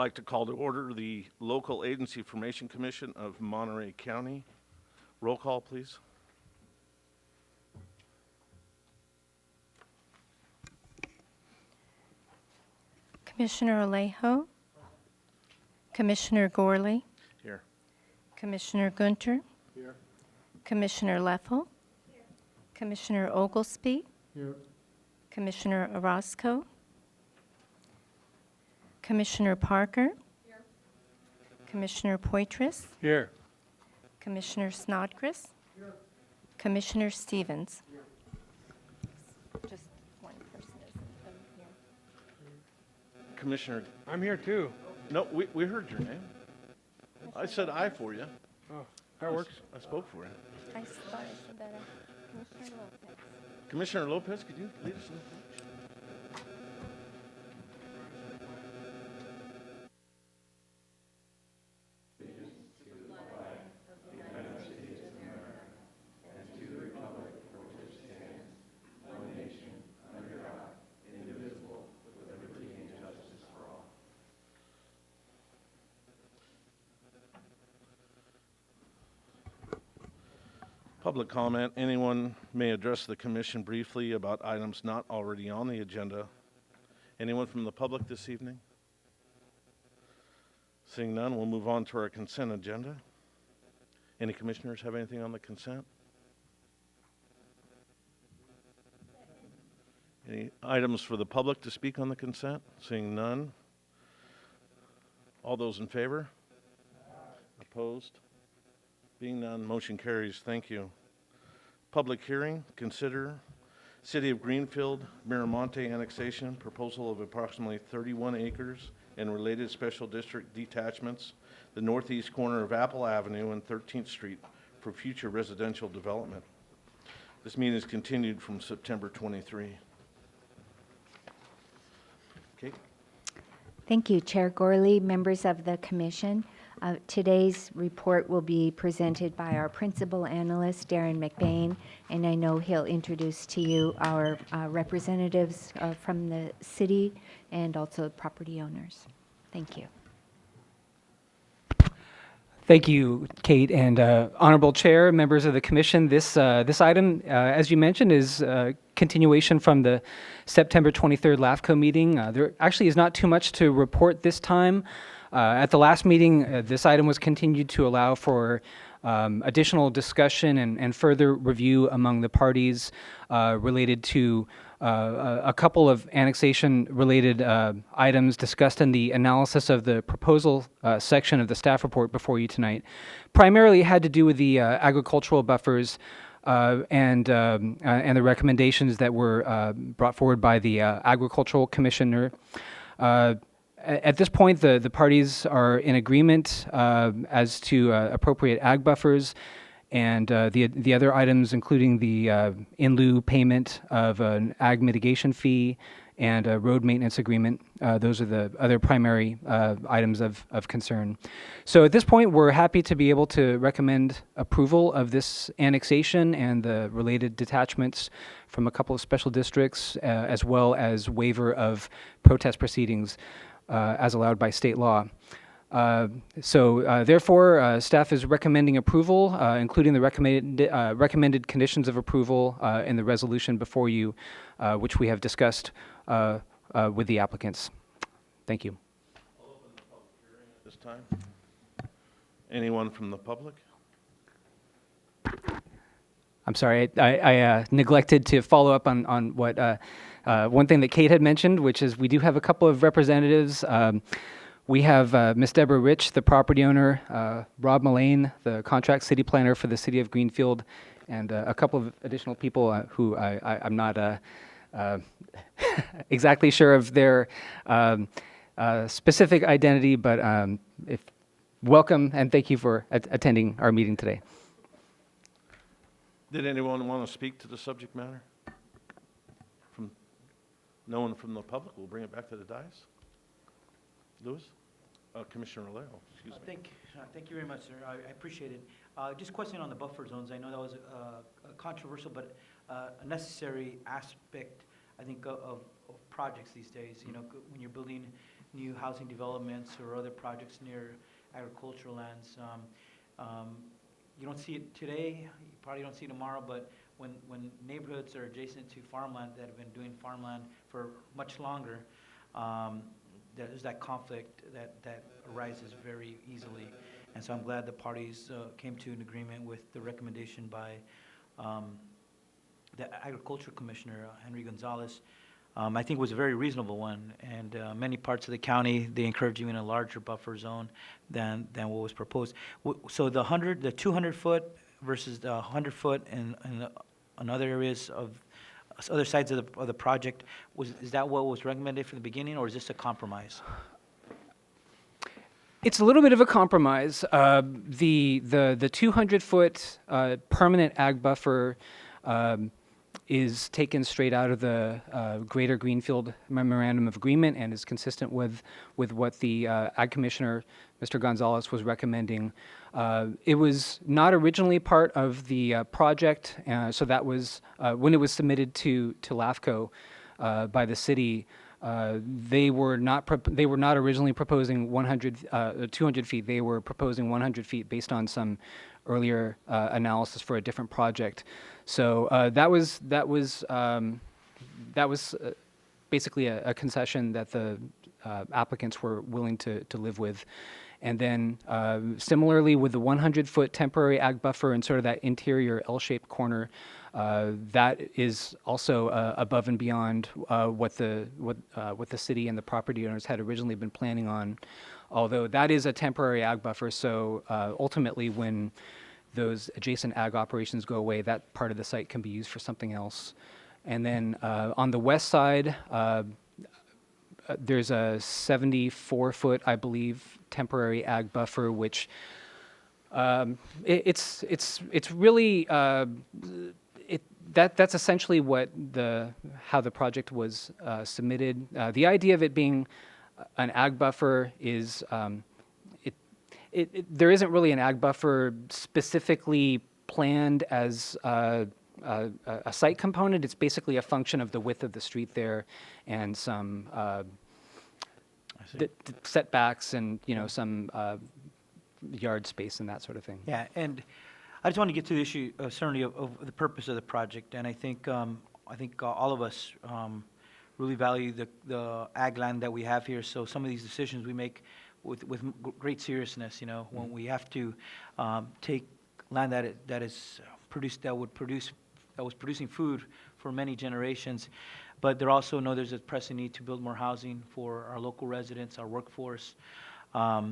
like to call to order the Local Agency Formation Commission of Monterey County. Roll call, please. Commissioner Alejo, Commissioner Gorley, Here. Commissioner Gunter, Here. Commissioner Leffel, Commissioner Oglesby, Here. Commissioner Orozco, Commissioner Parker, Commissioner Poitras, Here. Commissioner Snodgrass, Commissioner Stevens. Just one person isn't here. Commissioner, I'm here too. no, we heard your name. I said aye for you. Oh, that works. I spoke for you. I thought I said that. Commissioner Lopez. Commissioner Lopez, could you lead us in the pledge? Public comment. Anyone may address the commission briefly about items not already on the agenda. Anyone from the public this evening? Seeing none, we'll move on to our consent agenda. Any commissioners have anything on the consent? Any items for the public to speak on the consent? Seeing none. All those in favor? Opposed? Being none, motion carries. Thank you. Public hearing, consider City of Greenfield, Miramonte annexation, proposal of approximately 31 acres and related special district detachments, the northeast corner of Apple Avenue and 13th Street for future residential development. This meeting is continued from September 23. Kate? Thank you, Chair Gorley, members of the Commission. Today's report will be presented by our Principal Analyst, Darren McBain, and I know he'll introduce to you our representatives from the city and also property owners. Thank you. Thank you, Kate, and Honorable Chair, members of the Commission. This item, as you mentioned, is continuation from the September 23rd LAFCO meeting. There actually is not too much to report this time. At the last meeting, this item was continued to allow for additional discussion and further review among the parties related to a couple of annexation-related items discussed in the analysis of the proposal section of the staff report before you tonight. Primarily had to do with the agricultural buffers and the recommendations that were brought forward by the Agricultural Commissioner. At this point, the parties are in agreement as to appropriate ag buffers, and the other items, including the in lieu payment of an ag mitigation fee and a road maintenance agreement. Those are the other primary items of concern. So at this point, we're happy to be able to recommend approval of this annexation and the related detachments from a couple of special districts, as well as waiver of protest proceedings as allowed by state law. Therefore, staff is recommending approval, including the recommended conditions of approval in the resolution before you, which we have discussed with the applicants. Thank you. I'll open the public hearing at this time. Anyone from the public? I'm sorry, I neglected to follow up on what one thing that Kate had mentioned, which is we do have a couple of representatives. We have Ms. Deborah Rich, the property owner, Rob Mullane, the contract city planner for the city of Greenfield, and a couple of additional people who I'm not exactly sure of their specific identity, but welcome and thank you for attending our meeting today. Did anyone want to speak to the subject matter? No one from the public? We'll bring it back to the dais. Lewis? Commissioner Alejo, excuse me. Thank you very much, sir. I appreciate it. Just a question on the buffer zones. I know that was controversial, but a necessary aspect, I think, of projects these days. You know, when you're building new housing developments or other projects near agricultural lands. You don't see it today, you probably don't see it tomorrow, but when neighborhoods are adjacent to farmland that have been doing farmland for much longer, there's that conflict that arises very easily. And so I'm glad the parties came to an agreement with the recommendation by the Agriculture Commissioner, Henry Gonzalez. I think was a very reasonable one, and many parts of the county, they encourage even a larger buffer zone than what was proposed. So the 200 foot versus the 100 foot in other areas of other sides of the project, is that what was recommended from the beginning, or is this a compromise? It's a little bit of a compromise. The 200-foot permanent ag buffer is taken straight out of the Greater Greenfield Memorandum of Agreement and is consistent with what the Ag Commissioner, Mr. Gonzalez, was recommending. It was not originally part of the project, so that was when it was submitted to LAFCO by the city. They were not originally proposing 200 feet. They were proposing 100 feet based on some earlier analysis for a different project. So that was basically a concession that the applicants were willing to live with. And then similarly with the 100-foot temporary ag buffer and sort of that interior L-shaped corner, that is also above and beyond what the city and the property owners had originally been planning on. Although that is a temporary ag buffer, so ultimately when those adjacent ag operations go away, that part of the site can be used for something else. And then on the west side, there's a 74-foot, I believe, temporary ag buffer, which it's really that's essentially how the project was submitted. The idea of it being an ag buffer is there isn't really an ag buffer specifically planned as a site component. It's basically a function of the width of the street there and some setbacks and some yard space and that sort of thing. Yeah, and I just want to get to the issue certainly of the purpose of the project, and I think all of us really value the ag land that we have here. So some of these decisions we make with great seriousness. When we have to take land that was producing food for many generations, but there also there's a pressing need to build more housing for our local residents, our workforce. A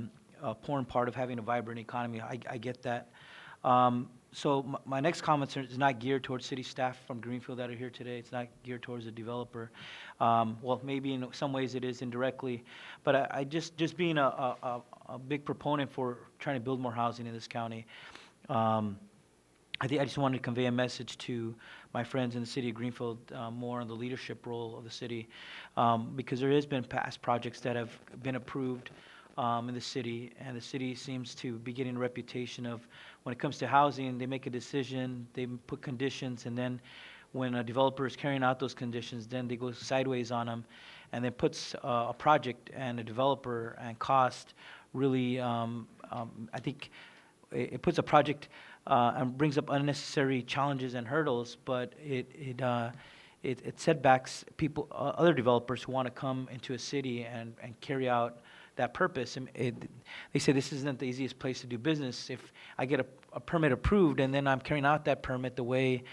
important part of having a vibrant economy. I get that. So my next comment is not geared towards city staff from Greenfield that are here today. It's not geared towards the developer. Well, maybe in some ways it is indirectly, but I just being a big proponent for trying to build more housing in this county. I just wanted to convey a message to my friends in the city of Greenfield, more on the leadership role of the city, because there has been past projects that have been approved in the city, and the city seems to be getting a reputation of, when it comes to housing, they make a decision, they put conditions, and then when a developer is carrying out those conditions, then they go sideways on them, and then puts a project and a developer and cost really, I think it puts a project and brings up unnecessary challenges and hurdles, but it setbacks people, other developers who want to come into a city and carry out that purpose. And they say this isn't the easiest place to do business. If I get a permit approved and then I'm carrying out that permit the way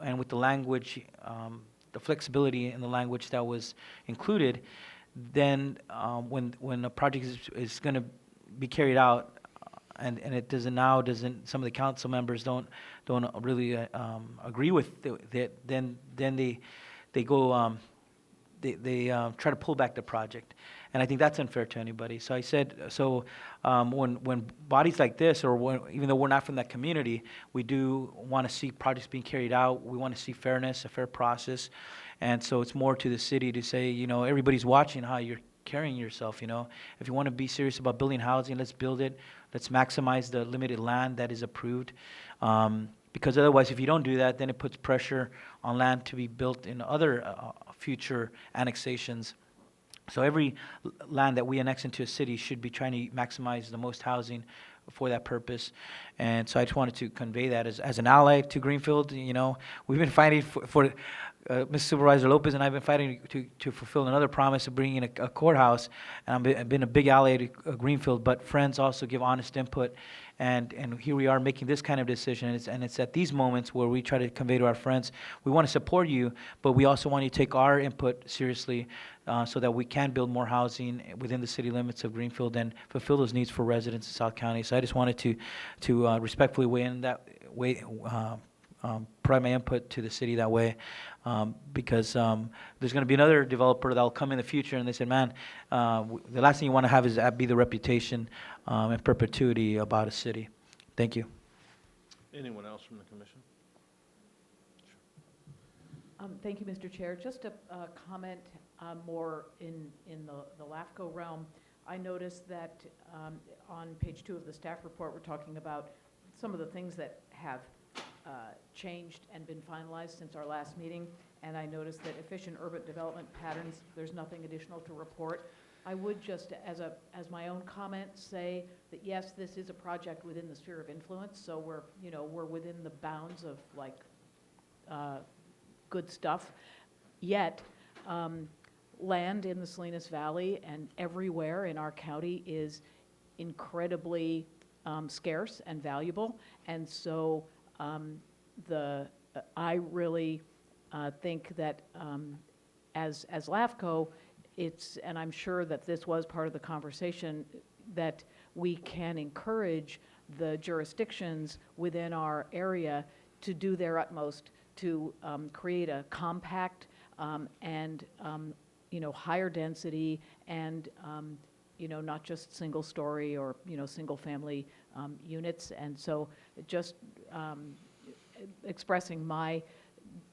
and with the language, the flexibility in the language that was included, then when a project is going to be carried out, and it doesn't some of the council members don't really agree with it, then they go they try to pull back the project, and I think that's unfair to anybody. So I said, when bodies like this, or even though we're not from that community, we do want to see projects being carried out. We want to see fairness, a fair process, and so it's more to the city to say, everybody's watching how you're carrying yourself. If you want to be serious about building housing, let's build it. Let's maximize the limited land that is approved. Because otherwise, if you don't do that, then it puts pressure on land to be built in other future annexations. So every land that we annex into a city should be trying to maximize the most housing for that purpose. And so I just wanted to convey that as an ally to Greenfield. You know, we've been fighting for Mr. Supervisor Lopez and I've been fighting to fulfill another promise of bringing in a courthouse. And I've been a big ally to Greenfield, but friends also give honest input. And here we are making this kind of decision. And it's at these moments where we try to convey to our friends, we want to support you, but we also want you to take our input seriously so that we can build more housing within the city limits of Greenfield and fulfill those needs for residents in South County. So I just wanted to respectfully weigh in that way, provide my input to the city that way, because there's going to be another developer that'll come in the future, and they said, man, the last thing you want to have is be the reputation and perpetuity about a city. Thank you. Anyone else from the commission? Thank you, Mr. Chair. Just a comment more in the LAFCO realm. I noticed that on page 2 of the staff report, we're talking about some of the things that have changed and been finalized since our last meeting. And I noticed that efficient urban development patterns, there's nothing additional to report. I would just, as my own comment, say that yes, this is a project within the sphere of influence. So we're within the bounds of like good stuff. Yet, land in the Salinas Valley and everywhere in our county is incredibly scarce and valuable. And so I really think that as LAFCO, and I'm sure that this was part of the conversation, that we can encourage the jurisdictions within our area to do their utmost to create a compact and higher density and not just single story or single family units. And so just expressing my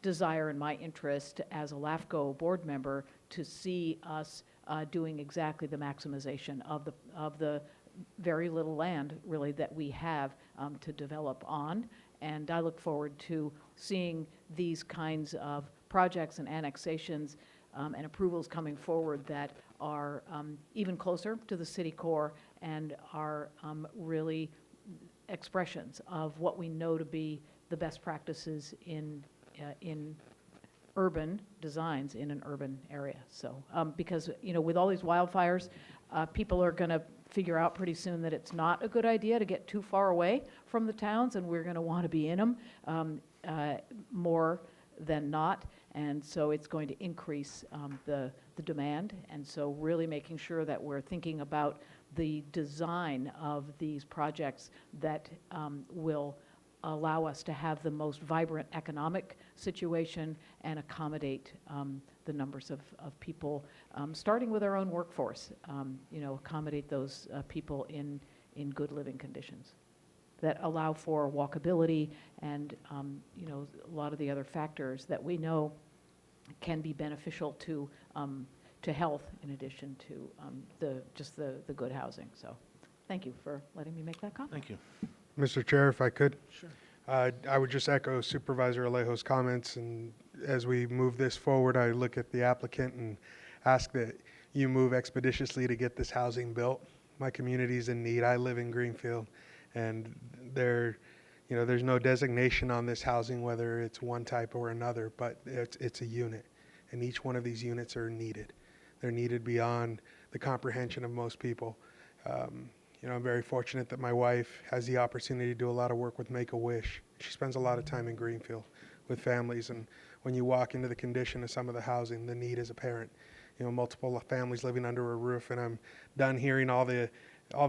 desire and my interest as a LAFCO board member to see us doing exactly the maximization of the very little land really that we have to develop on. And I look forward to seeing these kinds of projects and annexations and approvals coming forward that are even closer to the city core and are really expressions of what we know to be the best practices in urban designs in an urban area. So because with all these wildfires, people are going to figure out pretty soon that it's not a good idea to get too far away from the towns, and we're going to want to be in them more than not. And so it's going to increase the demand. And so really making sure that we're thinking about the design of these projects that will allow us to have the most vibrant economic situation and accommodate the numbers of people, starting with our own workforce, accommodate those people in good living conditions that allow for walkability and a lot of the other factors that we know can be beneficial to health in addition to the good housing. So thank you for letting me make that comment. Thank you. Mr. Chair, if I could. Sure. I would just echo Supervisor Alejo's comments, and as we move this forward, I look at the applicant and ask that you move expeditiously to get this housing built. My community's in need. I live in Greenfield, and there's no designation on this housing, whether it's one type or another, but it's a unit, and each one of these units are needed. They're needed beyond the comprehension of most people. I'm very fortunate that my wife has the opportunity to do a lot of work with Make-A-Wish. She spends a lot of time in Greenfield with families, and when you walk into the condition of some of the housing, the need is apparent. Multiple families living under a roof, and I'm done hearing all the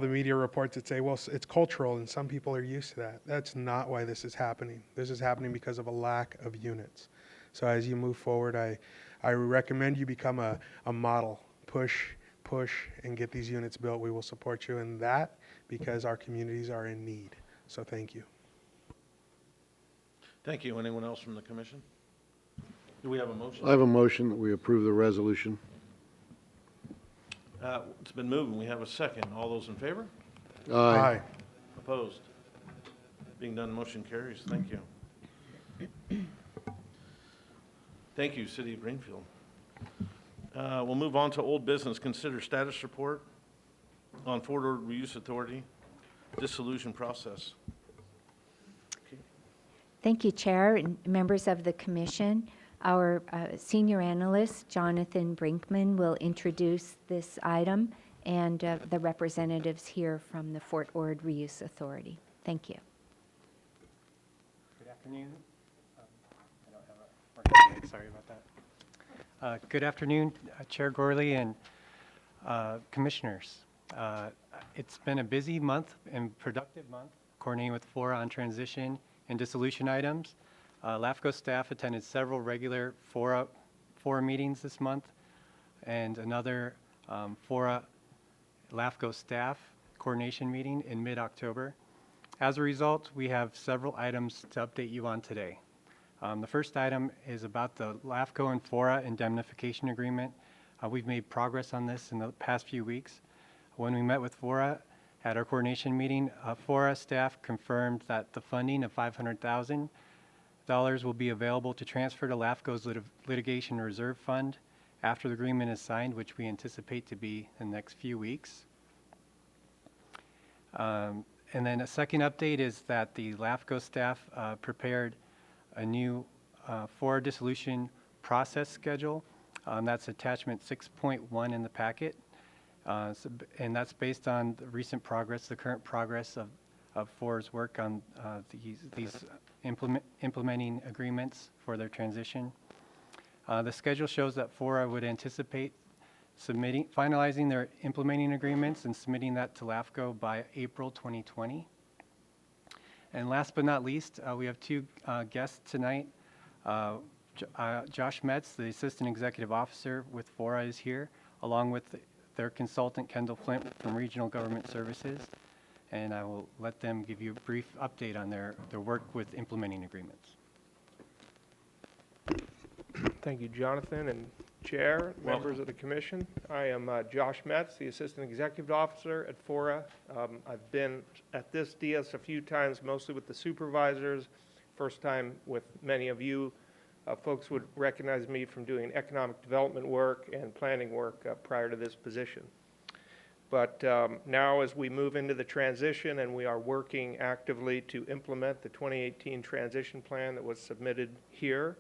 media reports that say, well, it's cultural, and some people are used to that. That's not why this is happening. This is happening because of a lack of units. So as you move forward, I recommend you become a model. Push, and get these units built. We will support you in that because our communities are in need. So thank you. Thank you. Anyone else from the commission? Do we have a motion? I have a motion that we approve the resolution. It's been moved, and we have a second. All those in favor? Aye. Opposed? Being done, motion carries. Thank you. Thank you, City of Greenfield. We'll move on to old business. Consider status report on Fort Ord Reuse Authority dissolution process. Thank you, Chair and members of the Commission. Our senior analyst, Jonathan Brinkman, will introduce this item, and the representatives here from the Fort Ord Reuse Authority. Thank you. Good afternoon. I don't have a working, sorry about that. Good afternoon, Chair Gorley and Commissioners. It's been a busy month and productive month coordinating with FORA on transition and dissolution items. LAFCO staff attended several regular FORA meetings this month and another FORA LAFCO staff coordination meeting in mid-October. As a result, we have several items to update you on today. The first item is about the LAFCO and FORA indemnification agreement. We've made progress on this in the past few weeks. When we met with FORA at our coordination meeting, FORA staff confirmed that the funding of $500,000 will be available to transfer to LAFCO's litigation reserve fund after the agreement is signed, which we anticipate to be in the next few weeks. And then a second update is that the LAFCO staff prepared a new FORA dissolution process schedule. That's attachment 6.1 in the packet. And that's based on the recent progress, the current progress of FORA's work on these implementing agreements for their transition. The schedule shows that FORA would anticipate finalizing their implementing agreements and submitting that to LAFCO by April 2020. And last but not least, we have two guests tonight. Josh Metz, the Assistant Executive Officer with FORA, is here, along with their consultant, Kendall Flint, from Regional Government Services. And I will let them give you a brief update on their work with implementing agreements. Thank you, Jonathan, and Chair, members of the Commission. I am Josh Metz, the Assistant Executive Officer at FORA. I've been at this DS a few times, mostly with the supervisors. First time with many of you. Folks would recognize me from doing economic development work and planning work prior to this position. But now as we move into the transition and we are working actively to implement the 2018 transition plan that was submitted here,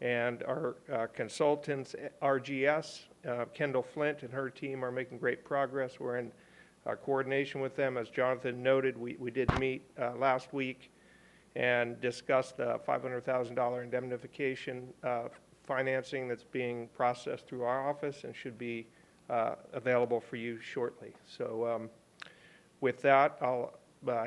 and our consultants, RGS, Kendall Flint and her team are making great progress. We're in coordination with them. As Jonathan noted, we did meet last week and discussed the $500,000 indemnification financing that's being processed through our office and should be available for you shortly. So with that, I'll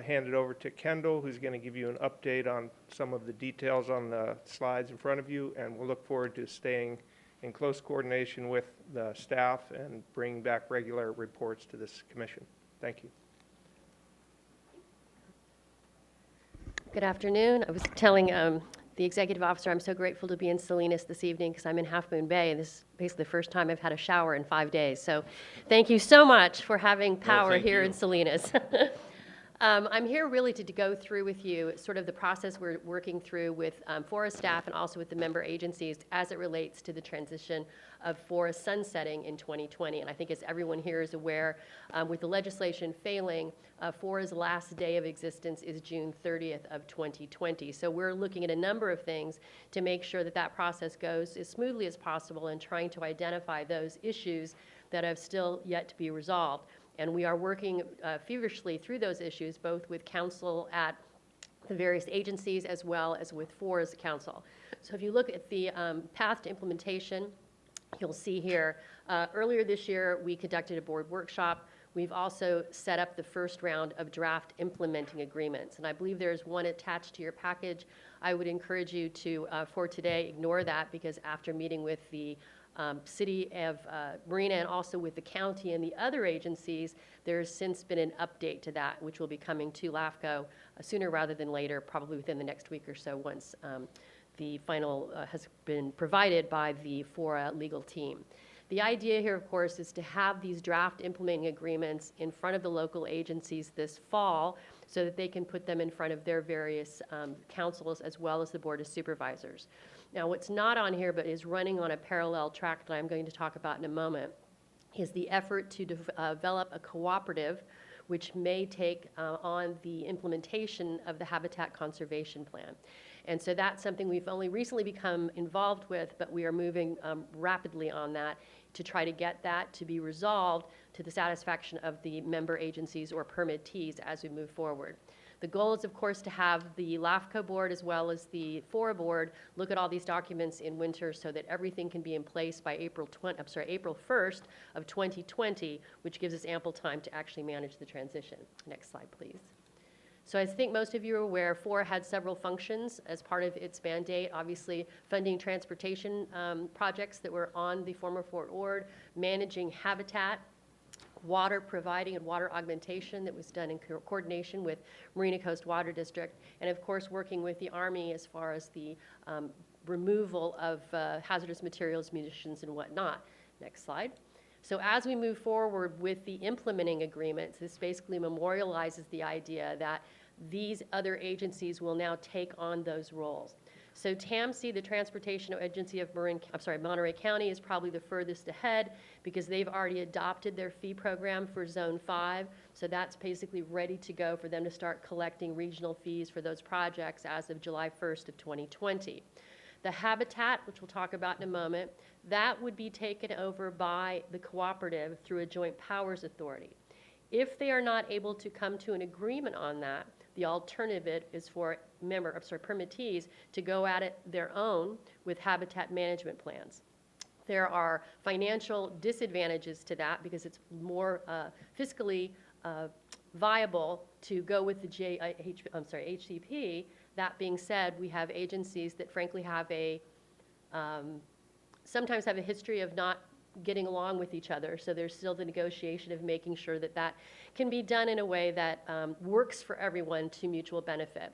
hand it over to Kendall, who's going to give you an update on some of the details on the slides in front of you, and we'll look forward to staying in close coordination with the staff and bringing back regular reports to this commission. Thank you. Good afternoon. I was telling the executive officer I'm so grateful to be in Salinas this evening because I'm in Half Moon Bay, and this is basically the first time I've had a shower in 5 days. So thank you so much for having power here in Salinas. I'm here really to go through with you sort of the process we're working through with FORA staff and also with the member agencies as it relates to the transition of FORA sunsetting in 2020. And I think as everyone here is aware, with the legislation failing, FORA's last day of existence is June 30th of 2020. So we're looking at a number of things to make sure that that process goes as smoothly as possible and trying to identify those issues that have still yet to be resolved. And we are working feverishly through those issues, both with counsel at the various agencies as well as with FORA's counsel. So if you look at the path to implementation, you'll see here, earlier this year, we conducted a board workshop. We've also set up the first round of draft implementing agreements. And I believe there's one attached to your package. I would encourage you to, for today, ignore that, because after meeting with the City of Marina and also with the county and the other agencies, there's since been an update to that, which will be coming to LAFCO sooner rather than later, probably within the next week or so, once the final has been provided by the FORA legal team. The idea here, of course, is to have these draft implementing agreements in front of the local agencies this fall so that they can put them in front of their various councils as well as the Board of Supervisors. Now, what's not on here but is running on a parallel track that I'm going to talk about in a moment is the effort to develop a cooperative which may take on the implementation of the Habitat Conservation Plan. And so that's something we've only recently become involved with, but we are moving rapidly on that to try to get that to be resolved to the satisfaction of the member agencies or permittees as we move forward. The goal is, of course, to have the LAFCO board as well as the FORA board look at all these documents in winter so that everything can be in place by April 1st of 2020, which gives us ample time to actually manage the transition. Next slide, please. So I think most of you are aware, FORA had several functions as part of its mandate, obviously funding transportation projects that were on the former Fort Ord, managing habitat, water providing and water augmentation that was done in coordination with Marina Coast Water District, and of course working with the Army as far as the removal of hazardous materials, munitions, and whatnot. Next slide. So as we move forward with the implementing agreements, this basically memorializes the idea that these other agencies will now take on those roles. So TAMC, the Transportation Agency of Monterey County, is probably the furthest ahead because they've already adopted their fee program for Zone 5. So that's basically ready to go for them to start collecting regional fees for those projects as of July 1st of 2020. The Habitat, which we'll talk about in a moment, that would be taken over by the cooperative through a joint powers authority. If they are not able to come to an agreement on that, the alternative is for permittees to go at it their own with habitat management plans. There are financial disadvantages to that because it's more fiscally viable to go with the HCP. That being said, we have agencies that frankly have sometimes have a history of not getting along with each other. So there's still the negotiation of making sure that that can be done in a way that works for everyone to mutual benefit.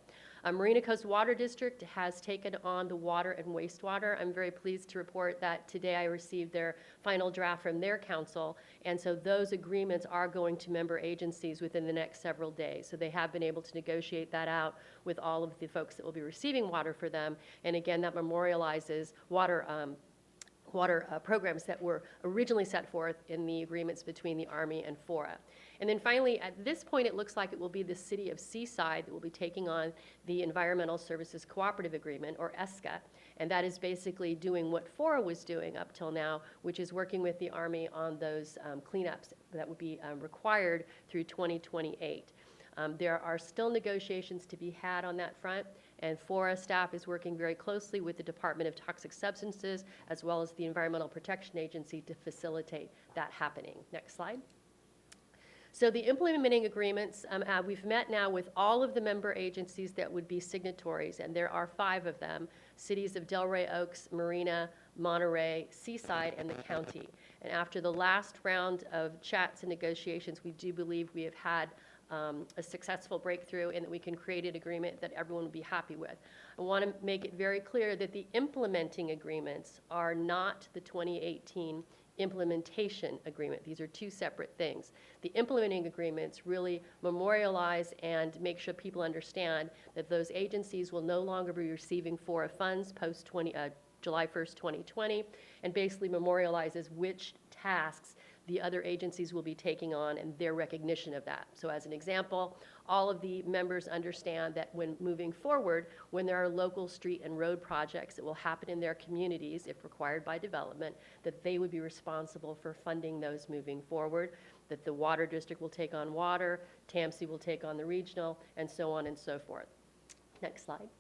Marina Coast Water District has taken on the water and wastewater. I'm very pleased to report that today I received their final draft from their council, and so those agreements are going to member agencies within the next several days. So they have been able to negotiate that out with all of the folks that will be receiving water for them, and again, that memorializes water programs that were originally set forth in the agreements between the Army and FORA. And then finally, at this point, it looks like it will be the city of Seaside that will be taking on the Environmental Services Cooperative Agreement, or ESCA, and that is basically doing what FORA was doing up till now, which is working with the Army on those cleanups that would be required through 2028. There are still negotiations to be had on that front, and FORA staff is working very closely with the Department of Toxic Substances as well as the Environmental Protection Agency to facilitate that happening. Next slide. So the implementing agreements, we've met now with all of the member agencies that would be signatories, and there are 5 of them, cities of Delray Oaks, Marina, Monterey, Seaside, and the county. And after the last round of chats and negotiations, we do believe we have had a successful breakthrough and that we can create an agreement that everyone will be happy with. I want to make it very clear that the implementing agreements are not the 2018 implementation agreement. These are 2 separate things. The implementing agreements really memorialize and make sure people understand that those agencies will no longer be receiving FORA funds post July 1st, 2020, and basically memorializes which tasks the other agencies will be taking on and their recognition of that. So as an example, all of the members understand that when moving forward, when there are local street and road projects that will happen in their communities, if required by development, that they would be responsible for funding those moving forward, that the water district will take on water, TAMC will take on the regional, and so on and so forth. Next slide.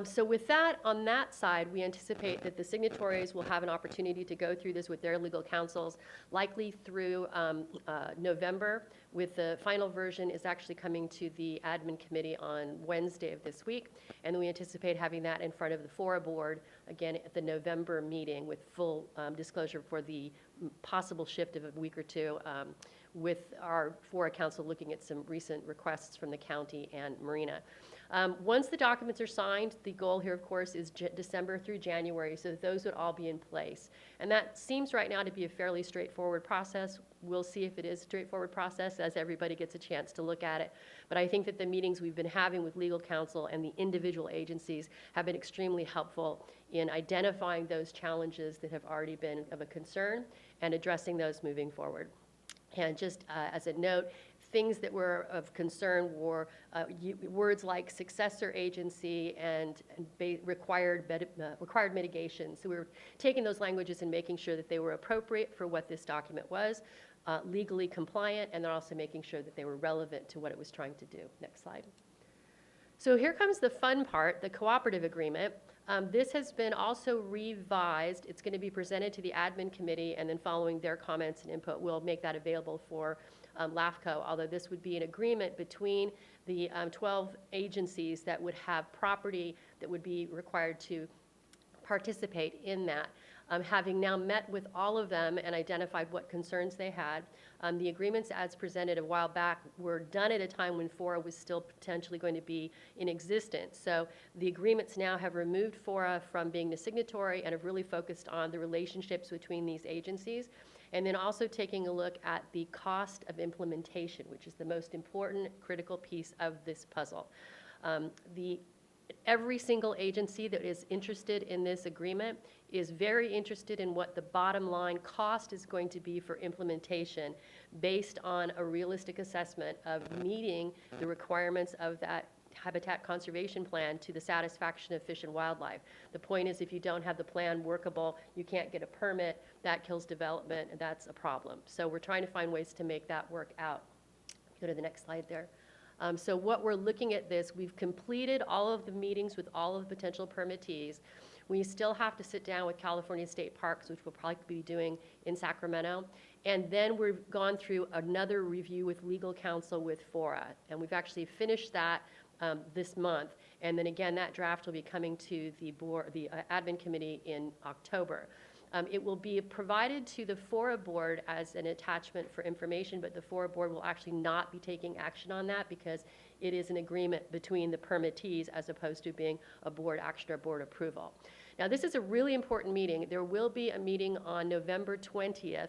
So with that, on that side, we anticipate that the signatories will have an opportunity to go through this with their legal counsels, likely through November, with the final version is actually coming to the admin committee on Wednesday of this week, and we anticipate having that in front of the FORA board, again, at the November meeting with full disclosure for the possible shift of a week or 2 with our FORA council looking at some recent requests from the county and Marina. Once the documents are signed, the goal here, of course, is December through January, so that those would all be in place. And that seems right now to be a fairly straightforward process. We'll see if it is a straightforward process as everybody gets a chance to look at it. But I think that the meetings we've been having with legal counsel and the individual agencies have been extremely helpful in identifying those challenges that have already been of a concern and addressing those moving forward. And just as a note, things that were of concern were words like successor agency and required mitigation. So we were taking those languages and making sure that they were appropriate for what this document was, legally compliant, and then also making sure that they were relevant to what it was trying to do. Next slide. So here comes the fun part, the cooperative agreement. This has been also revised. It's going to be presented to the admin committee, and then following their comments and input, we'll make that available for LAFCO, although this would be an agreement between the 12 agencies that would have property that would be required to participate in that. Having now met with all of them and identified what concerns they had, the agreements as presented a while back were done at a time when FORA was still potentially going to be in existence. So the agreements now have removed FORA from being the signatory and have really focused on the relationships between these agencies. And then also taking a look at the cost of implementation, which is the most important critical piece of this puzzle. Every single agency that is interested in this agreement is very interested in what the bottom line cost is going to be for implementation based on a realistic assessment of meeting the requirements of that habitat conservation plan to the satisfaction of fish and wildlife. The point is, if you don't have the plan workable, you can't get a permit, that kills development, and that's a problem. So we're trying to find ways to make that work out. Go to the next slide there. So what we're looking at this, we've completed all of the meetings with all of the potential permittees. We still have to sit down with California State Parks, which we'll probably be doing in Sacramento. And then we've gone through another review with legal counsel with FORA. And we've actually finished that this month. And then again, that draft will be coming to the board, the admin committee in October. It will be provided to the FORA board as an attachment for information, but the FORA board will actually not be taking action on that because it is an agreement between the permittees as opposed to being a board action or board approval. Now, this is a really important meeting. There will be a meeting on November 20th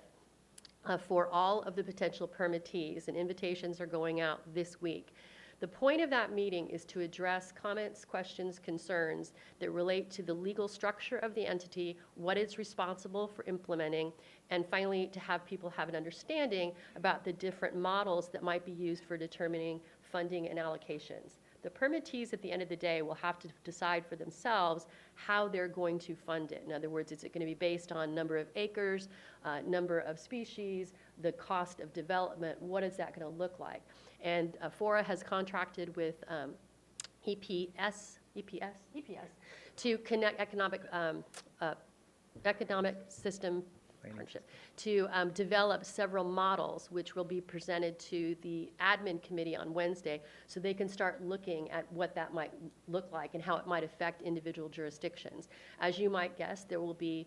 for all of the potential permittees, and invitations are going out this week. The point of that meeting is to address comments, questions, concerns that relate to the legal structure of the entity, what it's responsible for implementing, and finally to have people have an understanding about the different models that might be used for determining funding and allocations. The permittees at the end of the day will have to decide for themselves how they're going to fund it. In other words, is it going to be based on number of acres, number of species, the cost of development? What is that going to look like? And FORA has contracted with EPS to connect economic system partnership to develop several models which will be presented to the admin committee on Wednesday so they can start looking at what that might look like and how it might affect individual jurisdictions. As you might guess, there will be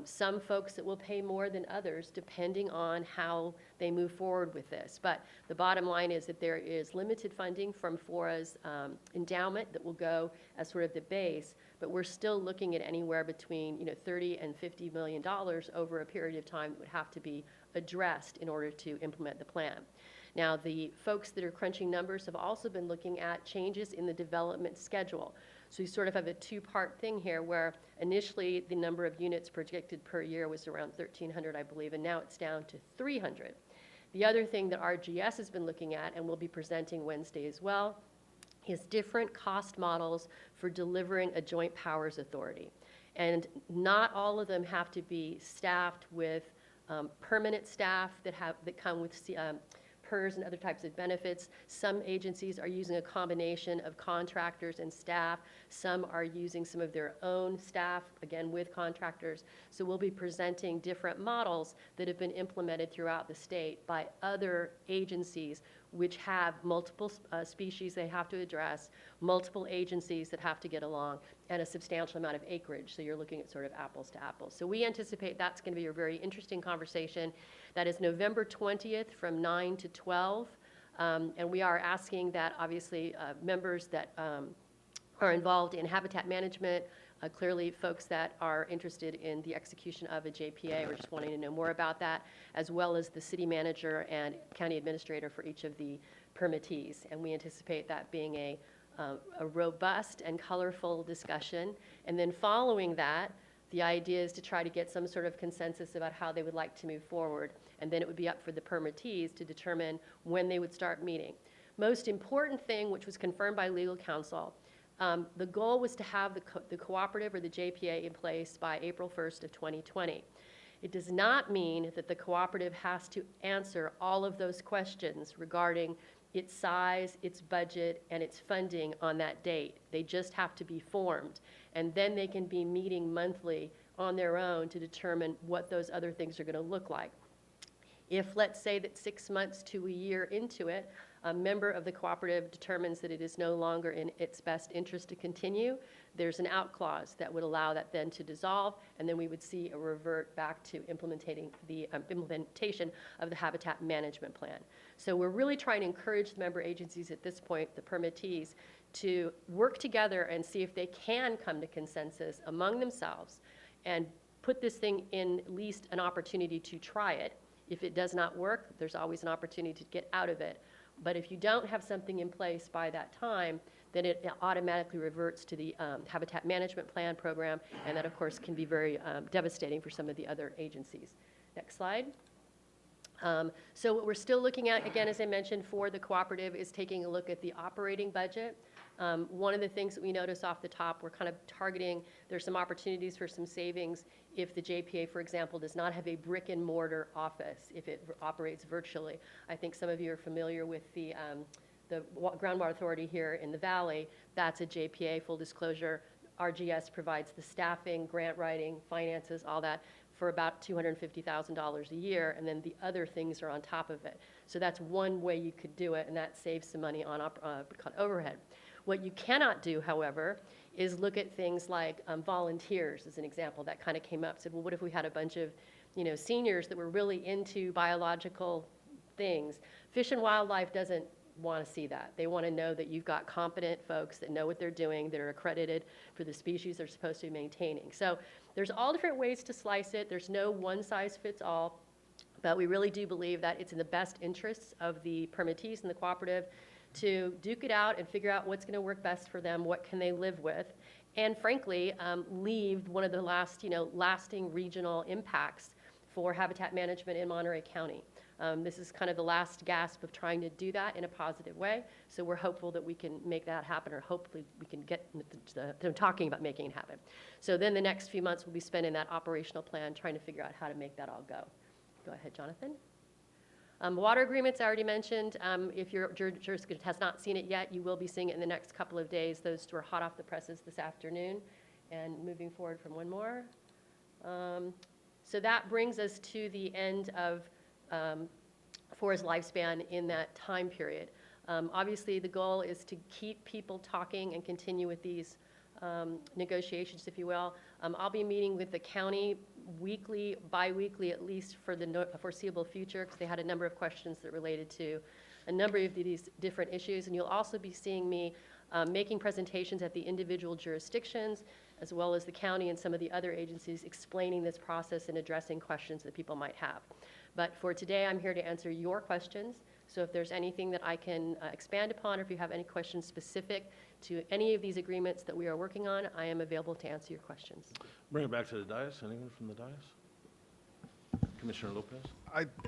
some folks that will pay more than others depending on how they move forward with this. But the bottom line is that there is limited funding from FORA's endowment that will go as sort of the base, but we're still looking at anywhere between $30 and $50 million over a period of time that would have to be addressed in order to implement the plan. Now, the folks that are crunching numbers have also been looking at changes in the development schedule. So you sort of have a two-part thing here where initially the number of units projected per year was around 1,300, I believe, and now it's down to 300. The other thing that RGS has been looking at, and we'll be presenting Wednesday as well, is different cost models for delivering a joint powers authority. And not all of them have to be staffed with permanent staff that come with PERS and other types of benefits. Some agencies are using a combination of contractors and staff. Some are using some of their own staff, again, with contractors. So we'll be presenting different models that have been implemented throughout the state by other agencies which have multiple species they have to address, multiple agencies that have to get along, and a substantial amount of acreage. So you're looking at sort of apples to apples. So we anticipate that's going to be a very interesting conversation. That is November 20th from 9 to 12. And we are asking that, obviously, members that are involved in habitat management, clearly folks that are interested in the execution of a JPA, we're just wanting to know more about that, as well as the city manager and county administrator for each of the permittees. And we anticipate that being a robust and colorful discussion. And then following that, the idea is to try to get some sort of consensus about how they would like to move forward. And then it would be up for the permittees to determine when they would start meeting. Most important thing, which was confirmed by legal counsel, the goal was to have the cooperative or the JPA in place by April 1st of 2020. It does not mean that the cooperative has to answer all of those questions regarding its size, its budget, and its funding on that date. They just have to be formed. And then they can be meeting monthly on their own to determine what those other things are going to look like. If, let's say that 6 months to a year into it, a member of the cooperative determines that it is no longer in its best interest to continue, there's an out clause that would allow that then to dissolve, and then we would see a revert back to implementation of the habitat management plan. So we're really trying to encourage the member agencies at this point, the permittees, to work together and see if they can come to consensus among themselves and put this thing in at least an opportunity to try it. If it does not work, there's always an opportunity to get out of it. But if you don't have something in place by that time, then it automatically reverts to the Habitat Management Plan program, and that, of course, can be very devastating for some of the other agencies. Next slide. So what we're still looking at, again, as I mentioned, for the cooperative is taking a look at the operating budget. One of the things that we notice off the top, we're kind of targeting, there's some opportunities for some savings if the JPA, for example, does not have a brick and mortar office, if it operates virtually. I think some of you are familiar with the Groundwater Authority here in the Valley. That's a JPA, full disclosure. RGS provides the staffing, grant writing, finances, all that for about $250,000 a year, and then the other things are on top of it. So that's one way you could do it, and that saves some money on overhead. What you cannot do, however, is look at things like volunteers, as an example. That kind of came up, said, well, what if we had a bunch of, seniors that were really into biological things? Fish and Wildlife doesn't want to see that. They want to know that you've got competent folks that know what they're doing, that are accredited for the species they're supposed to be maintaining. So there's all different ways to slice it. There's no one size fits all, but we really do believe that it's in the best interests of the permittees and the cooperative to duke it out and figure out what's going to work best for them, what can they live with, and frankly, leave one of the last, lasting regional impacts for habitat management in Monterey County. This is kind of the last gasp of trying to do that in a positive way, so we're hopeful that we can make that happen, or hopefully we can get them talking about making it happen. So then the next few months we'll be spending that operational plan trying to figure out how to make that all go. Go ahead, Jonathan. Water agreements, I already mentioned. If your jurisdiction has not seen it yet, you will be seeing it in the next couple of days. Those were hot off the presses this afternoon. And moving forward from one more. So that brings us to the end of FORA's lifespan in that time period. Obviously, the goal is to keep people talking and continue with these negotiations, if you will. I'll be meeting with the county weekly, bi-weekly at least for the foreseeable future, because they had a number of questions that related to a number of these different issues. And you'll also be seeing me making presentations at the individual jurisdictions, as well as the county and some of the other agencies, explaining this process and addressing questions that people might have. But for today, I'm here to answer your questions. So if there's anything that I can expand upon, or if you have any questions specific to any of these agreements that we are working on, I am available to answer your questions. Bring it back to the dais. Anyone from the dais? Commissioner Lopez?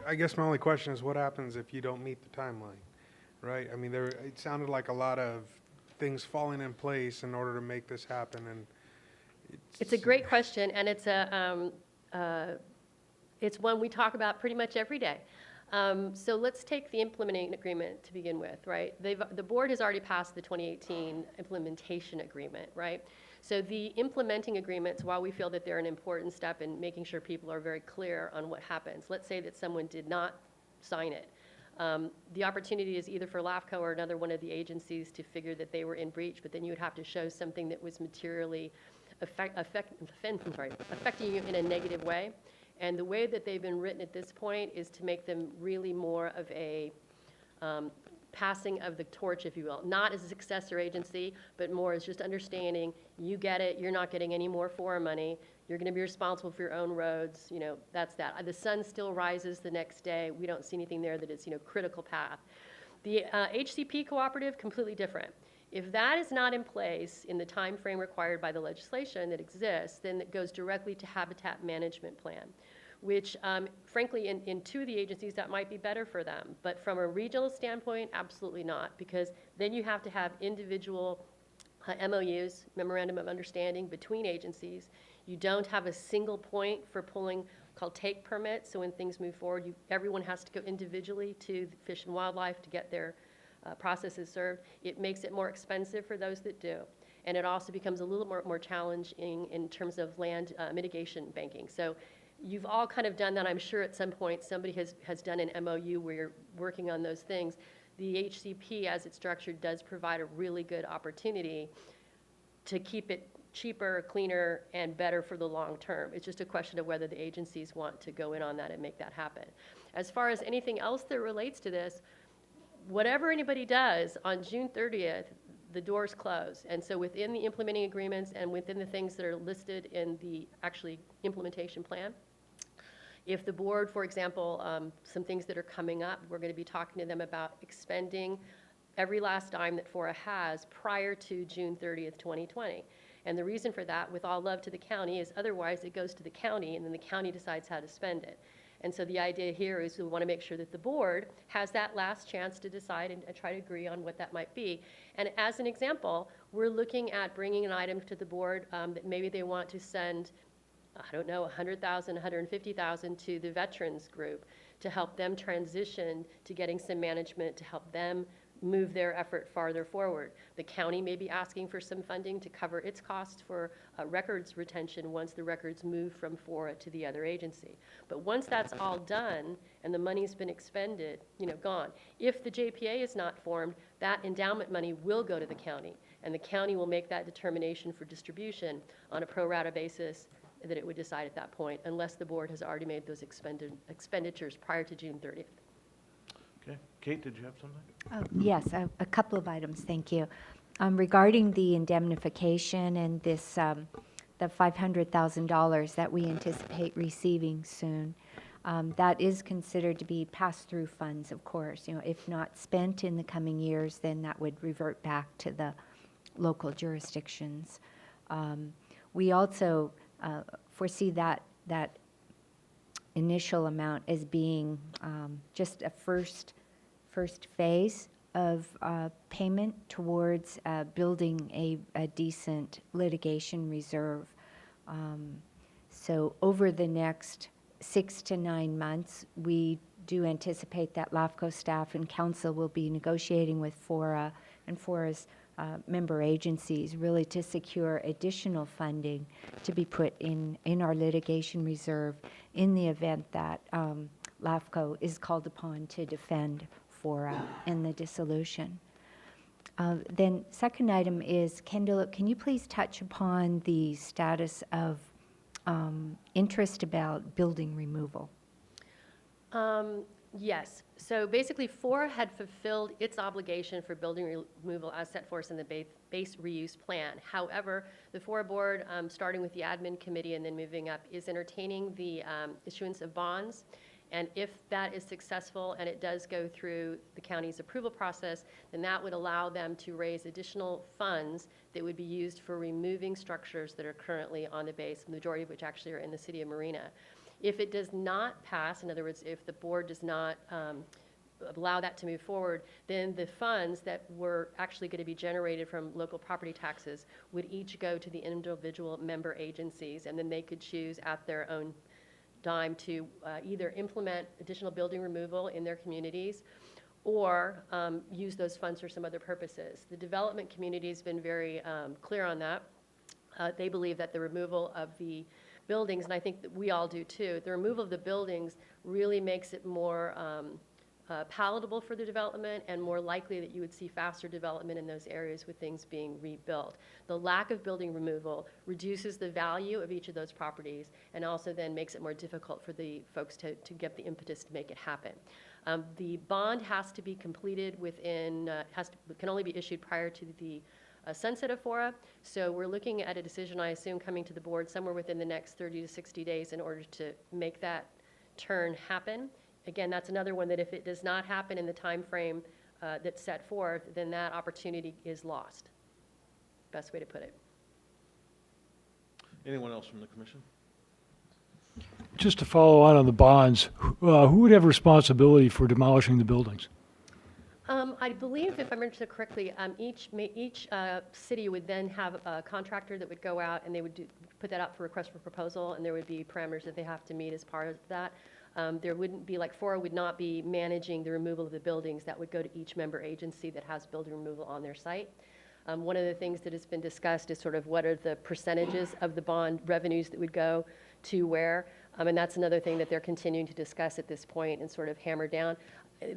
I guess my only question is what happens if you don't meet the timeline, right? I mean, it sounded like a lot of things falling in place in order to make this happen, and it's a great question, and it's one we talk about pretty much every day. So let's take the implementing agreement to begin with, right? The board has already passed the 2018 implementation agreement, right? So the implementing agreements, while we feel that they're an important step in making sure people are very clear on what happens, let's say that someone did not sign it. The opportunity is either for LAFCO or another one of the agencies to figure that they were in breach, but then you would have to show something that was materially affecting you in a negative way. And the way that they've been written at this point is to make them really more of a passing of the torch, if you will, not as a successor agency, but more as just understanding, you get it, you're not getting any more FORA money, you're going to be responsible for your own roads, that's that. The sun still rises the next day. We don't see anything there that is, critical path. The HCP cooperative, completely different. If that is not in place in the time frame required by the legislation that exists, then it goes directly to habitat management plan, which frankly in two of the agencies that might be better for them. But from a regional standpoint, absolutely not, because then you have to have individual MOUs, memorandum of understanding, between agencies. You don't have a single point for pulling called take permits, so when things move forward, everyone has to go individually to Fish and Wildlife to get their processes served. It makes it more expensive for those that do. And it also becomes a little more challenging in terms of land mitigation banking. So you've all kind of done that. I'm sure at some point somebody has done an MOU where you're working on those things. The HCP, as it's structured, does provide a really good opportunity to keep it cheaper, cleaner, and better for the long term. It's just a question of whether the agencies want to go in on that and make that happen. As far as anything else that relates to this, whatever anybody does on June 30th, the doors close. And so within the implementing agreements and within the things that are listed in the actually implementation plan, if the board, for example, some things that are coming up, we're going to be talking to them about expending every last dime that FORA has prior to June 30th, 2020. And the reason for that, with all love to the county, is otherwise it goes to the county and then the county decides how to spend it. And so the idea here is we want to make sure that the board has that last chance to decide and try to agree on what that might be. And as an example, we're looking at bringing an item to the board that maybe they want to send, I don't know, 100,000, 150,000 to the veterans group to help them transition to getting some management, to help them move their effort farther forward. The county may be asking for some funding to cover its costs for records retention once the records move from FORA to the other agency. But once that's all done and the money's been expended, gone. If the JPA is not formed, that endowment money will go to the county, and the county will make that determination for distribution on a pro rata basis that it would decide at that point, unless the board has already made those expenditures prior to June 30th. Okay. Kate, did you have something? Yes, a couple of items, thank you. Regarding the indemnification and this, the $500,000 that we anticipate receiving soon, that is considered to be pass-through funds, of course. If not spent in the coming years, then that would revert back to the local jurisdictions. We also foresee that initial amount as being just a first phase of payment towards building a decent litigation reserve. So over the next 6 to 9 months, we do anticipate that LAFCO staff and council will be negotiating with FORA and FORA's member agencies really to secure additional funding to be put in our litigation reserve in the event that LAFCO is called upon to defend FORA in the dissolution. Then second item is, Kendall, can you please touch upon the status of interest about building removal? Yes. So basically, FORA had fulfilled its obligation for building removal as set forth in the base reuse plan. However, the FORA board, starting with the admin committee and then moving up, is entertaining the issuance of bonds. And if that is successful and it does go through the county's approval process, then that would allow them to raise additional funds that would be used for removing structures that are currently on the base, the majority of which actually are in the city of Marina. If it does not pass, in other words, if the board does not allow that to move forward, then the funds that were actually going to be generated from local property taxes would each go to the individual member agencies, and then they could choose at their own dime to either implement additional building removal in their communities or use those funds for some other purposes. The development community has been very clear on that. They believe that the removal of the buildings, and I think that we all do too, the removal of the buildings really makes it more palatable for the development and more likely that you would see faster development in those areas with things being rebuilt. The lack of building removal reduces the value of each of those properties and also then makes it more difficult for the folks to get the impetus to make it happen. The bond has to be completed within, can only be issued prior to the sunset of FORA. So we're looking at a decision, I assume, coming to the board somewhere within the next 30 to 60 days in order to make that turn happen. Again, that's another one that if it does not happen in the time frame that's set forth, then that opportunity is lost. Best way to put it. Anyone else from the commission? Just to follow on the bonds, who would have responsibility for demolishing the buildings? I believe, if I remember correctly, each city would then have a contractor that would go out and they would put that out for request for proposal, and there would be parameters that they have to meet as part of that. There wouldn't be, like FORA would not be managing the removal of the buildings. That would go to each member agency that has building removal on their site. One of the things that has been discussed is sort of what are the percentages of the bond revenues that would go to where. And that's another thing that they're continuing to discuss at this point and sort of hammer down.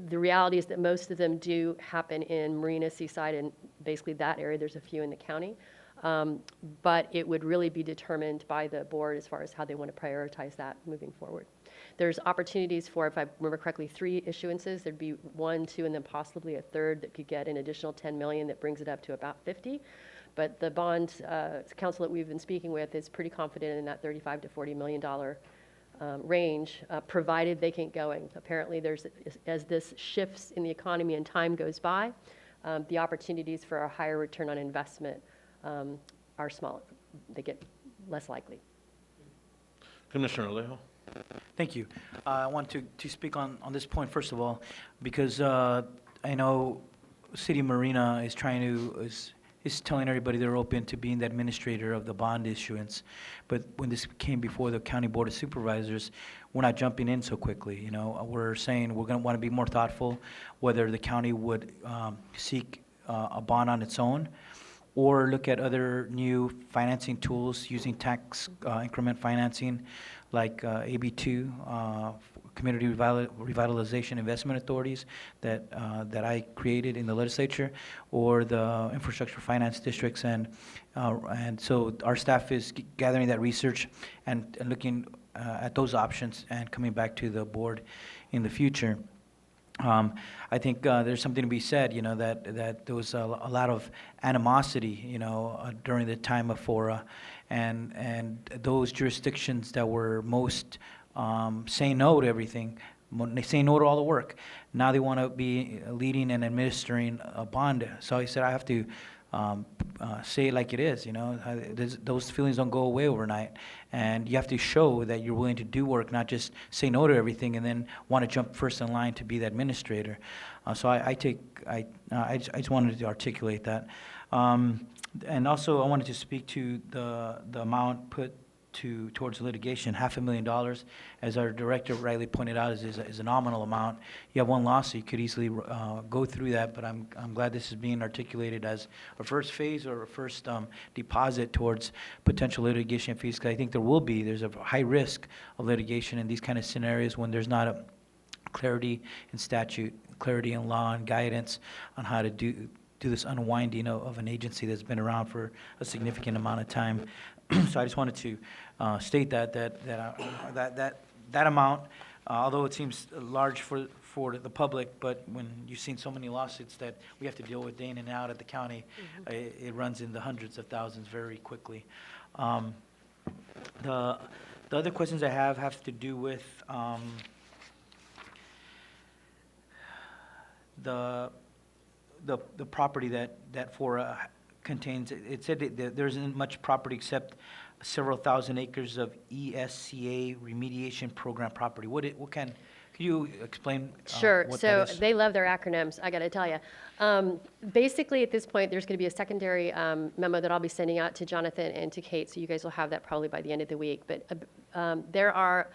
The reality is that most of them do happen in Marina, Seaside, and basically that area. There's a few in the county. But it would really be determined by the board as far as how they want to prioritize that moving forward. There's opportunities for, if I remember correctly, 3 issuances. There'd be 1, 2, and then possibly a third that could get an additional $10 million that brings it up to about 50. But the bond council that we've been speaking with is pretty confident in that $35 to $40 million range, provided they keep going. Apparently, as this shifts in the economy and time goes by, the opportunities for a higher return on investment are smaller. They get less likely. Commissioner Alejo? Thank you. I want to speak on this point, first of all, because I know City of Marina is is telling everybody they're open to being the administrator of the bond issuance. But when this came before the County Board of Supervisors, we're not jumping in so quickly. You know, we're saying we're going to want to be more thoughtful whether the county would seek a bond on its own or look at other new financing tools using tax increment financing like AB2, Community Revitalization Investment Authorities that I created in the legislature, or the infrastructure finance districts, and so our staff is gathering that research and looking at those options and coming back to the board in the future. I think there's something to be said, you know, that there was a lot of animosity, you know, during the time of FORA, and those jurisdictions that were most saying no to everything, they say no to all the work. Now they want to be leading and administering a bond. So I said I have to say it like it is, you know. Those feelings don't go away overnight, and you have to show that you're willing to do work, not just say no to everything and then want to jump first in line to be the administrator. So I just wanted to articulate that, and also I wanted to speak to the amount put towards litigation. $500,000, as our director rightly pointed out, is a nominal amount. You have one lawsuit, you could easily go through that, but I'm glad this is being articulated as a first phase or a first deposit towards potential litigation fees, because I think there's a high risk of litigation in these kind of scenarios when there's not a clarity in statute, clarity in law, and guidance on how to do this unwinding of an agency that's been around for a significant amount of time. So I just wanted to state that amount, although it seems large for the public, but when you've seen so many lawsuits that we have to deal with day in and out at the county, it runs in the hundreds of thousands very quickly. The other questions I have to do with the property that FORA contains. It said that there isn't much property except several thousand acres of ESCA remediation program property. Could you explain Sure. what So that is? they love their acronyms, I got to tell you. Basically, at this point, there's going to be a secondary memo that I'll be sending out to Jonathan and to Kate, so you guys will have that probably by the end of the week. But there are,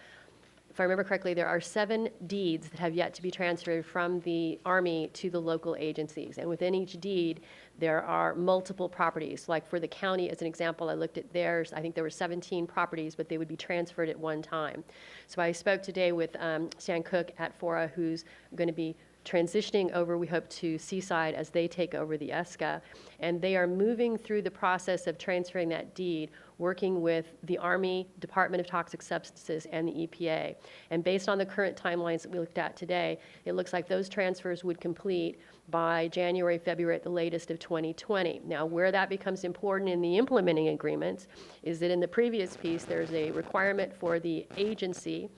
if I remember correctly, there are 7 deeds that have yet to be transferred from the Army to the local agencies. And within each deed, there are multiple properties. Like for the county, as an example, I looked at theirs. I think there were 17 properties, but they would be transferred at one time. So I spoke today with Stan Cook at FORA, who's going to be transitioning over, we hope, to Seaside as they take over the ESCA. And they are moving through the process of transferring that deed, working with the Army, Department of Toxic Substances, and the EPA. And based on the current timelines that we looked at today, it looks like those transfers would complete by January, February at the latest of 2020. Now, where that becomes important in the implementing agreements is that in the previous piece, there's a requirement for the agency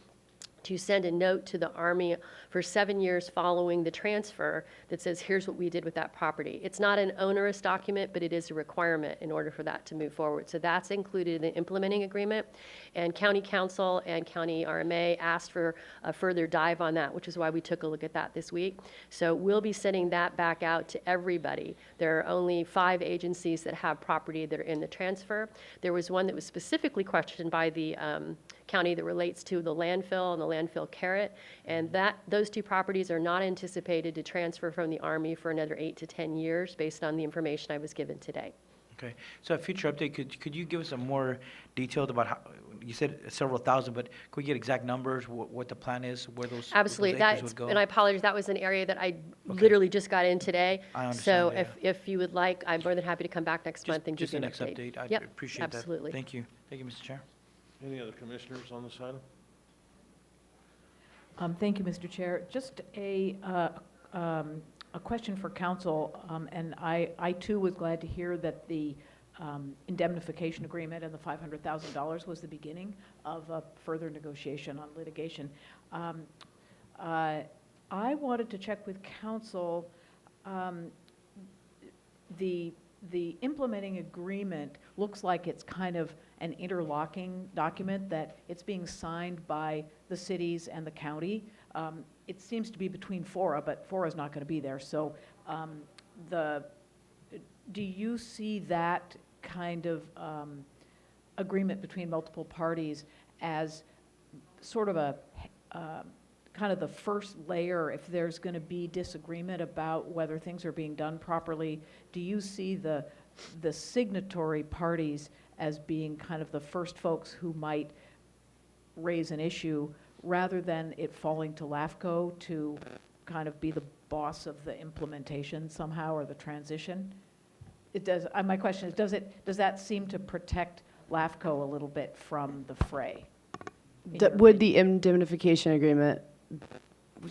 to send a note to the Army for 7 years following the transfer that says, here's what we did with that property. It's not an onerous document, but it is a requirement in order for that to move forward. So that's included in the implementing agreement. And County Council and County RMA asked for a further dive on that, which is why we took a look at that this week. So we'll be sending that back out to everybody. There are only 5 agencies that have property that are in the transfer. There was one that was specifically questioned by the county that relates to the landfill and the landfill carrot, and those 2 properties are not anticipated to transfer from the Army for another 8 to 10 years based on the information I was given today. Okay, so a future update, could you give us a more detailed about how, you said several thousand, but could we get exact numbers, what the plan is, where those Absolutely. acres would go? And I apologize, that was an area that I literally just got in today. I understand, So yeah. if you would like, I'm more than happy to come back next month and give Just you the an next update. update, I'd Yep, appreciate that. absolutely. Thank you, Mr. Chair. Any other commissioners on this item? Thank you, Mr. Chair. Just a question for council, and I too was glad to hear that the indemnification agreement and the $500,000 was the beginning of a further negotiation on litigation. I wanted to check with council, the implementing agreement looks like it's kind of an interlocking document, that it's being signed by the cities and the county. It seems to be between FORA, but FORA's not going to be there. So do you see that kind of agreement between multiple parties as sort of a kind of the first layer if there's going to be disagreement about whether things are being done properly? Do you see the signatory parties as being kind of the first folks who might raise an issue rather than it falling to LAFCO to kind of be the boss of the implementation somehow, or the transition? It does. My question is, does that seem to protect LAFCO a little bit from the fray? Would the indemnification agreement,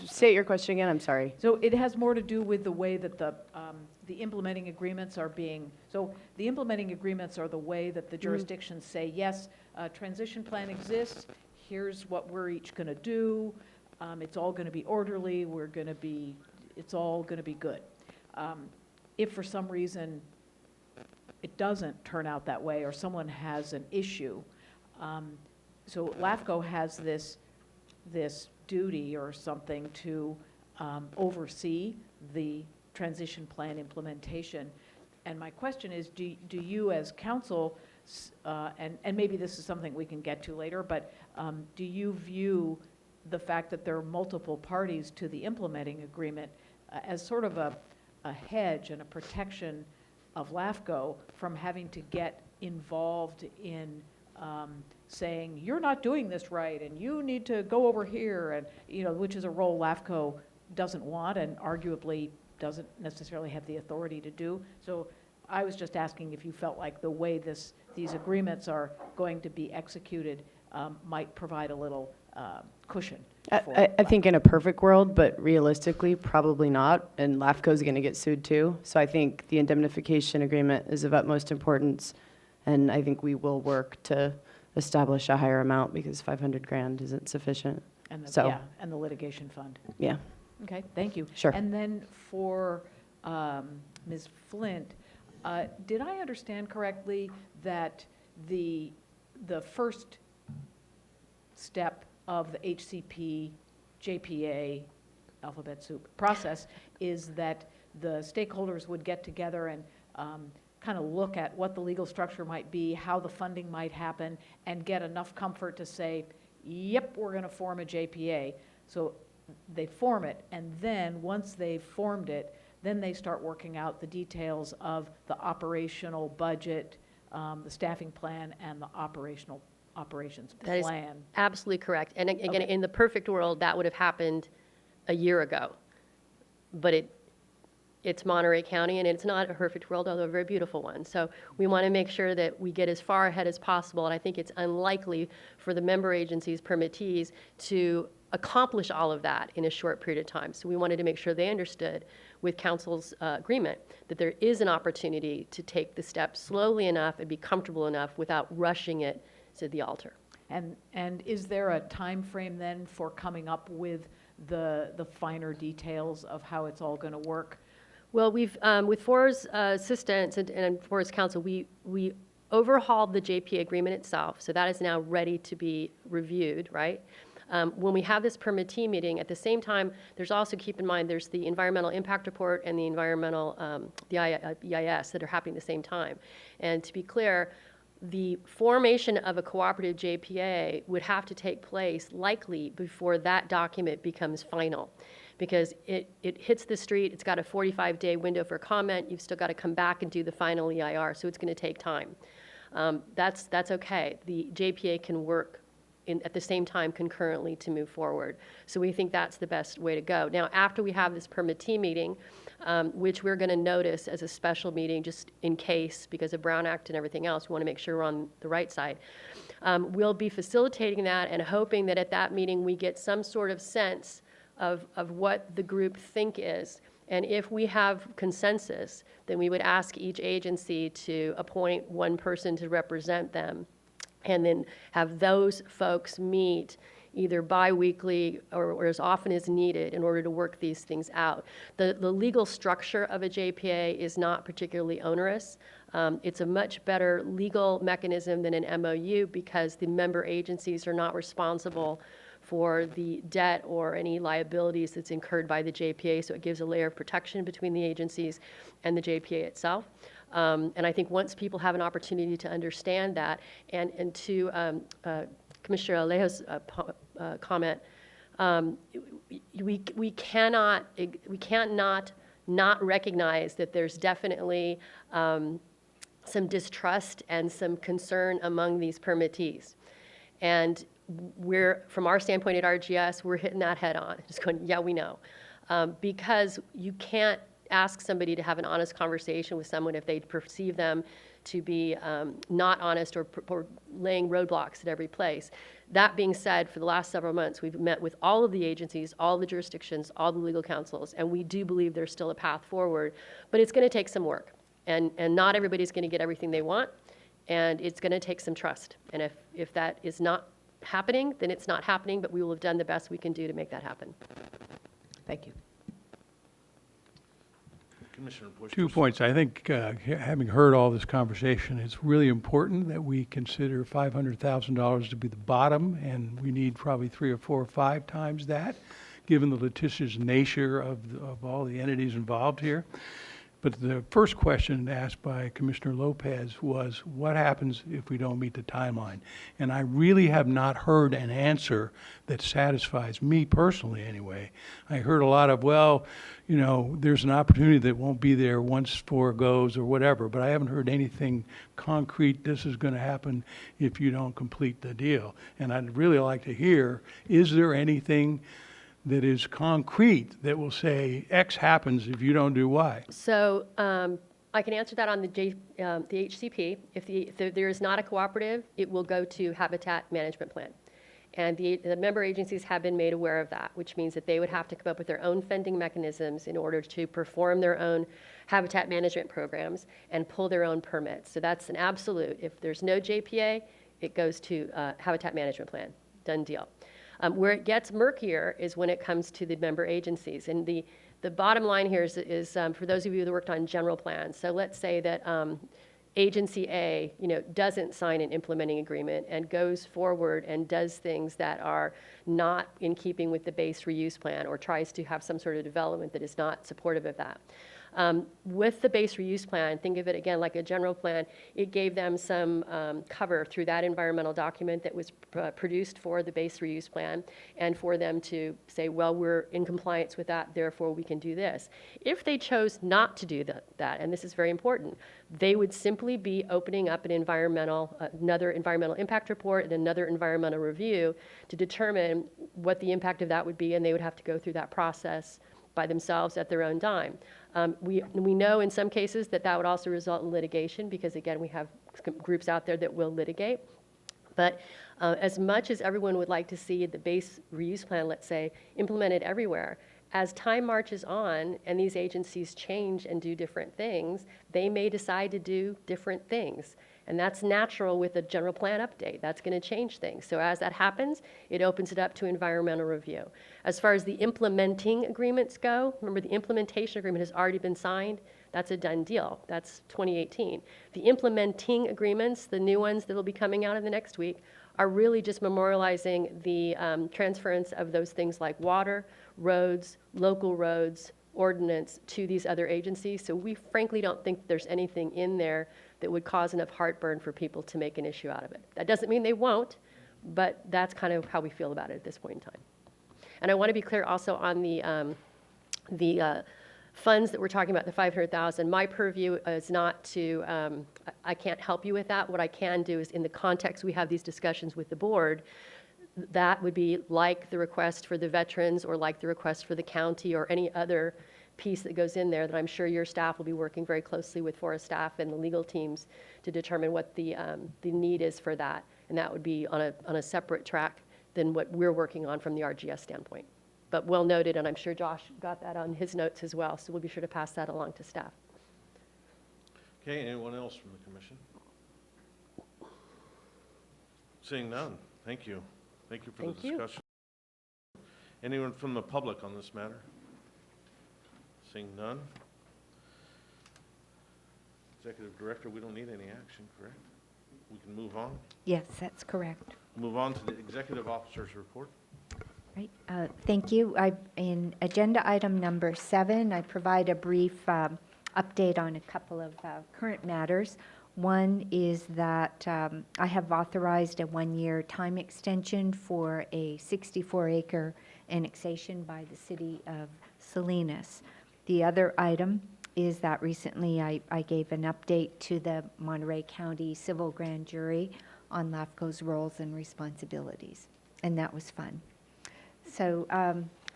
state your question again, I'm sorry. So it has more to do with the way that the implementing agreements are being, so the implementing agreements are the way that the jurisdictions say, yes, a transition plan exists, here's what we're each going to do, it's all going to be orderly, it's all going to be good. If for some reason it doesn't turn out that way, or someone has an issue, so LAFCO has this duty or something to oversee the transition plan implementation. And my question is, do you as council, and maybe this is something we can get to later, but do you view the fact that there are multiple parties to the implementing agreement as sort of a hedge and a protection of LAFCO from having to get involved in saying, you're not doing this right, and you need to go over here, and which is a role LAFCO doesn't want and arguably doesn't necessarily have the authority to do. So I was just asking if you felt like the way these agreements are going to be executed might provide a little cushion. I think in a perfect world, but realistically, probably not, and LAFCO is going to get sued too. So I think the indemnification agreement is of utmost importance, and I think we will work to establish a higher amount because 500 grand isn't sufficient. And So- and the litigation fund. Yeah. Okay, thank you. Sure. And then for Ms. Flint, did I understand correctly that the first step of the HCP JPA alphabet soup process is that the stakeholders would get together and kind of look at what the legal structure might be, how the funding might happen, and get enough comfort to say, yep, we're going to form a JPA. So they form it, and then once they've formed it, then they start working out the details of the operational budget, the staffing plan, and the operations That is absolutely correct. And again, Okay. in the perfect world, that would have happened a year ago. but it's Monterey County, and it's not a perfect world, although a very beautiful one. So we want to make sure that we get as far ahead as possible, and I think it's unlikely for the member agencies, permittees, to accomplish all of that in a short period of time. So we wanted to make sure they understood, with council's agreement, that there is an opportunity to take the steps slowly enough and be comfortable enough without rushing it to the altar. And is there a time frame then for coming up with the finer details of how it's all going to work? Well, we've, with FOR's assistance and FOR's counsel, we overhauled the JPA agreement itself, so that is now ready to be reviewed, right? When we have this permittee meeting, at the same time, there's also, keep in mind, there's the environmental impact report and the environmental, the EIS that are happening at the same time. And to be clear, the formation of a cooperative JPA would have to take place likely before that document becomes final, because it hits the street, it's got a 45-day window for comment, you've still got to come back and do the final EIR, so it's going to take time. That's okay. The JPA can work at the same time concurrently to move forward. So we think that's the best way to go. Now, after we have this permittee meeting, which we're going to notice as a special meeting just in case, because of Brown Act and everything else, we want to make sure we're on the right side. We'll be facilitating that and hoping that at that meeting we get some sort of sense of what the group think is. And if we have consensus, then we would ask each agency to appoint one person to represent them, and then have those folks meet either bi-weekly or as often as needed in order to work these things out. The legal structure of a JPA is not particularly onerous. It's a much better legal mechanism than an MOU because the member agencies are not responsible for the debt or any liabilities that's incurred by the JPA, so it gives a layer of protection between the agencies and the JPA itself. And I think once people have an opportunity to understand that, and to Commissioner Alejo's comment, we can't not recognize that there's definitely some distrust and some concern among these permittees. And from our standpoint at RGS, we're hitting that head on, just going, yeah, we know. Because you can't ask somebody to have an honest conversation with someone if they perceive them to be not honest or laying roadblocks at every place. That being said, for the last several months, we've met with all of the agencies, all the jurisdictions, all the legal counsels, and we do believe there's still a path forward, but it's going to take some work. And not everybody's going to get everything they want, and it's going to take some trust. And if that is not happening, then it's not happening, but we will have done the best we can do to make that happen. Thank you. Commissioner Bush. 2 points. I think, having heard all this conversation, it's really important that we consider $500,000 to be the bottom, and we need probably 3 or 4 or 5 times that, given the litigious nature of all the entities involved here. But the first question asked by Commissioner Lopez was, what happens if we don't meet the timeline? And I really have not heard an answer that satisfies me personally anyway. I heard a lot of, well, you know, there's an opportunity that won't be there once 4 goes or whatever, but I haven't heard anything concrete, this is going to happen if you don't complete the deal. And I'd really like to hear, is there anything that is concrete that will say X happens if you don't do Y? So I can answer that on the HCP. If there is not a cooperative, it will go to Habitat Management Plan. And the member agencies have been made aware of that, which means that they would have to come up with their own funding mechanisms in order to perform their own habitat management programs and pull their own permits. So that's an absolute. If there's no JPA, it goes to Habitat Management Plan. Done deal. Where it gets murkier is when it comes to the member agencies. And the bottom line here is for those of you that worked on general plans. So let's say that Agency A, doesn't sign an implementing agreement and goes forward and does things that are not in keeping with the base reuse plan or tries to have some sort of development that is not supportive of that. With the base reuse plan, think of it again like a general plan, it gave them some cover through that environmental document that was produced for the base reuse plan, and for them to say, well, we're in compliance with that, therefore we can do this. If they chose not to do that, and this is very important, they would simply be opening up another environmental impact report and another environmental review to determine what the impact of that would be, and they would have to go through that process by themselves at their own dime. We know in some cases that that would also result in litigation because, again, we have groups out there that will litigate. But as much as everyone would like to see the base reuse plan, let's say, implemented everywhere, as time marches on and these agencies change and do different things, they may decide to do different things. And that's natural with a general plan update. That's going to change things. So as that happens, it opens it up to environmental review. As far as the implementing agreements go, remember the implementation agreement has already been signed. That's a done deal. That's 2018. The implementing agreements, the new ones that will be coming out in the next week, are really just memorializing the transference of those things like water, roads, local roads, ordinance to these other agencies. So we frankly don't think there's anything in there that would cause enough heartburn for people to make an issue out of it. That doesn't mean they won't, but that's kind of how we feel about it at this point in time. And I want to be clear also on the funds that we're talking about, the 500,000. My purview is not to, I can't help you with that. What I can do is in the context we have these discussions with the board, that would be like the request for the veterans or like the request for the county or any other piece that goes in there that I'm sure your staff will be working very closely with Forest staff and the legal teams to determine what the need is for that. And that would be on a separate track than what we're working on from the RGS standpoint. But well noted, and I'm sure Josh got that on his notes as well, so we'll be sure to pass that along to staff. Okay, anyone else from the commission? Seeing none, thank you. Thank you for the discussion. Anyone from the public on this matter? Seeing none. Executive Director, we don't need any action, correct? We can move on. Yes, that's correct. Move on to the Executive Officer's report. Right. Thank you. In agenda item number 7, I provide a brief update on a couple of current matters. One is that I have authorized a 1-year time extension for a 64-acre annexation by the city of Salinas. The other item is that recently I gave an update to the Monterey County Civil Grand Jury on LAFCO's roles and responsibilities, and that was fun. So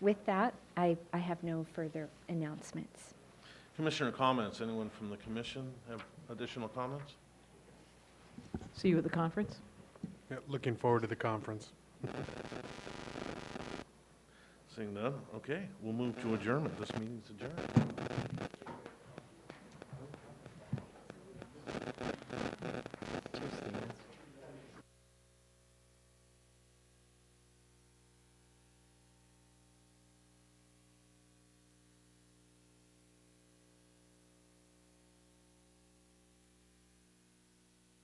with that, I have no further announcements. Commissioner comments. Anyone from the commission have additional comments? See you at the conference. Yeah, looking forward to the conference. Seeing none, okay, we'll move to adjournment. This meeting's adjourned.